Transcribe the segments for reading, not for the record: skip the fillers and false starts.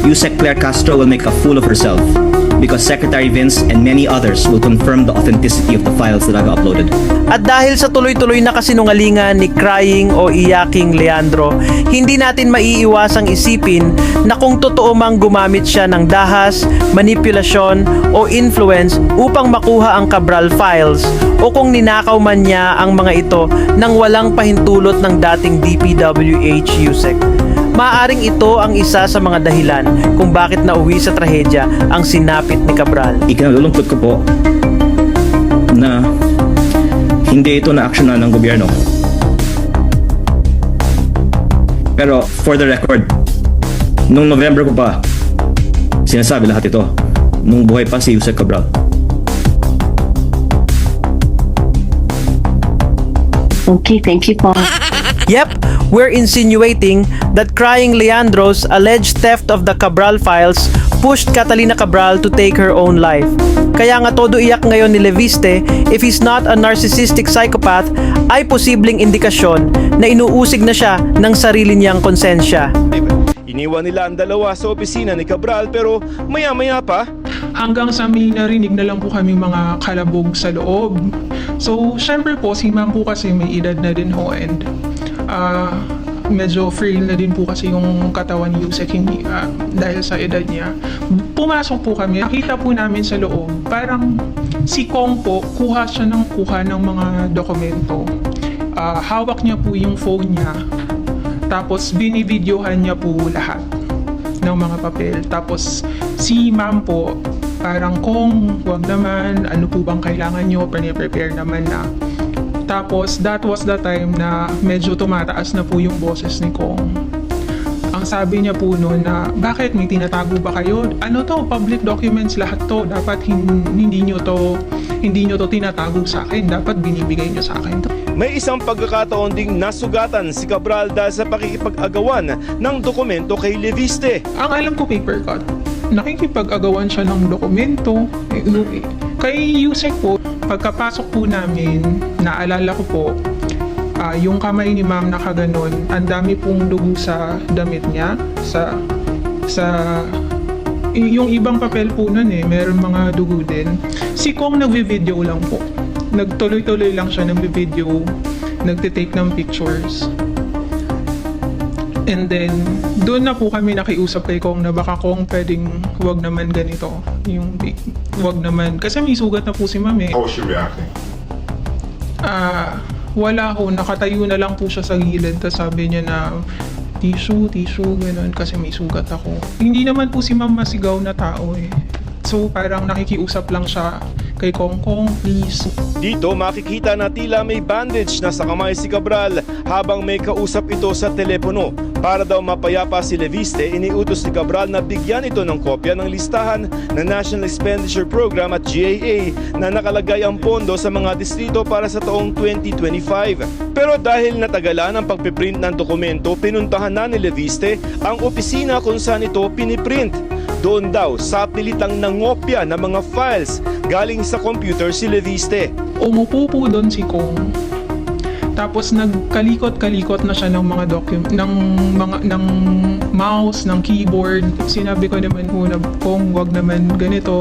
Yusek Claire Castro will make a fool of herself because Secretary Vince and many others will confirm the authenticity of the files that I've uploaded. At dahil sa tuloy-tuloy na kasinungalingan ni Crying o Iyaking Leandro, hindi natin maiiwasang isipin na kung totoo mang gumamit siya ng dahas, manipulasyon o influence upang makuha ang Cabral files o kung ninakaw man niya ang mga ito nang walang pahintulot ng dating DPWH Yusek. Maaring ito ang isa sa mga dahilan kung bakit nauwi sa trahedya ang sinapit ni Cabral. Ikinalulungkot ko po na hindi ito na-actionan ng gobyerno. Pero for the record, nung November ko pa sinasabi lahat ito, nung buhay pa si Yusek Cabral. Okay, thank you po. Yep, we're insinuating that Crying Leandro's alleged theft of the Cabral files pushed Catalina Cabral to take her own life. Kaya nga todo iyak ngayon ni Leviste, if he's not a narcissistic psychopath, ay posibleng indikasyon na inuusig na siya ng sarili niyang konsensya. Iniwan nila ang dalawa sa opisina ni Cabral pero maya-maya pa, hanggang sa may narinig na lang po kami mga kalabog sa loob. So, syempre po, si ma'am po kasi may edad na din ho and medyo frail na din po kasi yung katawan ni Yusek dahil sa edad niya. Pumasok po kami, nakita po namin sa loob, parang si Kong po, kuha ng mga dokumento. Hawak niya po yung phone niya, tapos binibidyohan niya po lahat ng mga papel. Tapos si ma'am po, parang Kong, wag naman, ano po bang kailangan nyo, prepare naman na. Tapos that was the time na medyo tumataas na po yung boses ni Kong. Ang sabi niya po noon na, bakit may tinatago ba kayo? Ano to, public documents lahat to, dapat hindi nyo to tinatago sa akin, dapat binibigay nyo sa akin to. may isang pagkakataon ding nasugatan si Cabral dahil sa pakikipag-agawan ng dokumento kay Leviste. Ang alam ko paper cut, nakikipag-agawan siya ng dokumento. Kay Yusek po, pagkapasok po namin, naalala ko po, yung kamay ni ma'am nakaganon, ang dami pong dugo sa damit niya, yung ibang papel po nun meron mga dugo din. Si Kong nagvi-video lang po. Nagtuloy-tuloy lang siya nagvi-video, nagtitake ng pictures. And then, doon na po kami nakiusap kay Kong na baka Kong pwedeng wag naman ganito. Yung wag naman. Kasi may sugat na po si ma'am How was she reacting? Wala ho, nakatayo na lang po siya sa gilid. Tapos sabi niya na, tissue, gano'n, kasi may sugat ako. Hindi naman po si ma'am masigaw na tao So parang nakikiusap lang siya kay Kong, please. Dito makikita na tila may bandage na sa kamay si Cabral habang may kausap ito sa telepono. Para daw mapayapa si Leviste, iniutos ni Cabral na bigyan ito ng kopya ng listahan ng National Expenditure Program at GAA na nakalagay ang pondo sa mga distrito para sa taong 2025. Pero dahil natagalan ang pagpiprint ng dokumento, pinuntahan na ni Leviste ang opisina kung saan ito piniprint. Doon daw sa pilitang nangopya ng mga files galing sa computer si Leviste. Umupo po doon si Kong. Tapos nagkalikot-kalikot na siya ng mga ng mouse, ng keyboard. Sinabi ko naman po na Kong, wag naman ganito.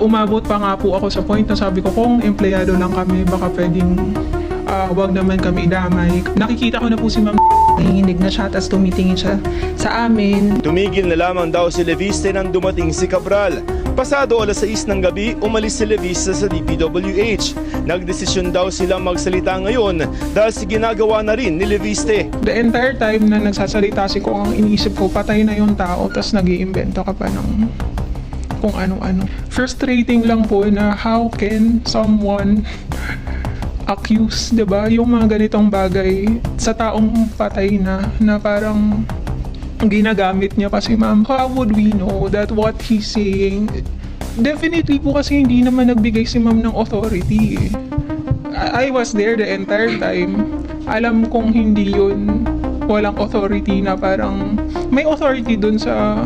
Umabot pa nga po ako sa point na sabi ko, Kong, empleyado lang kami, baka pwedeng wag naman kami idamay. Nakikita ko na po si Ma'am nanginginig na siya, tapos tumitingin siya sa amin. Tumigil na lamang daw si Leviste nang dumating si Cabral. Pasado alas 6 ng gabi, umalis si Leviste sa DPWH. Nagdesisyon daw silang magsalita ngayon dahil si ginagawa na rin ni Leviste. The entire time na nagsasalita si Kong, ang iniisip ko, patay na yung tao, tapos nag-iimbento ka pa ng kung ano-ano. Frustrating lang po na how can someone accuse, diba? Yung mga ganitong bagay sa taong patay na parang ginagamit niya kasi ma'am. How would we know that what he's saying? Definitely po kasi hindi naman nagbigay si ma'am ng authority. I was there the entire time. Alam kong hindi yun walang authority na parang may authority dun sa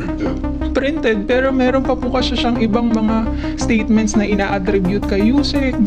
printed, pero meron pa po kasi siyang ibang mga statements na ina-attribute kay Yusek,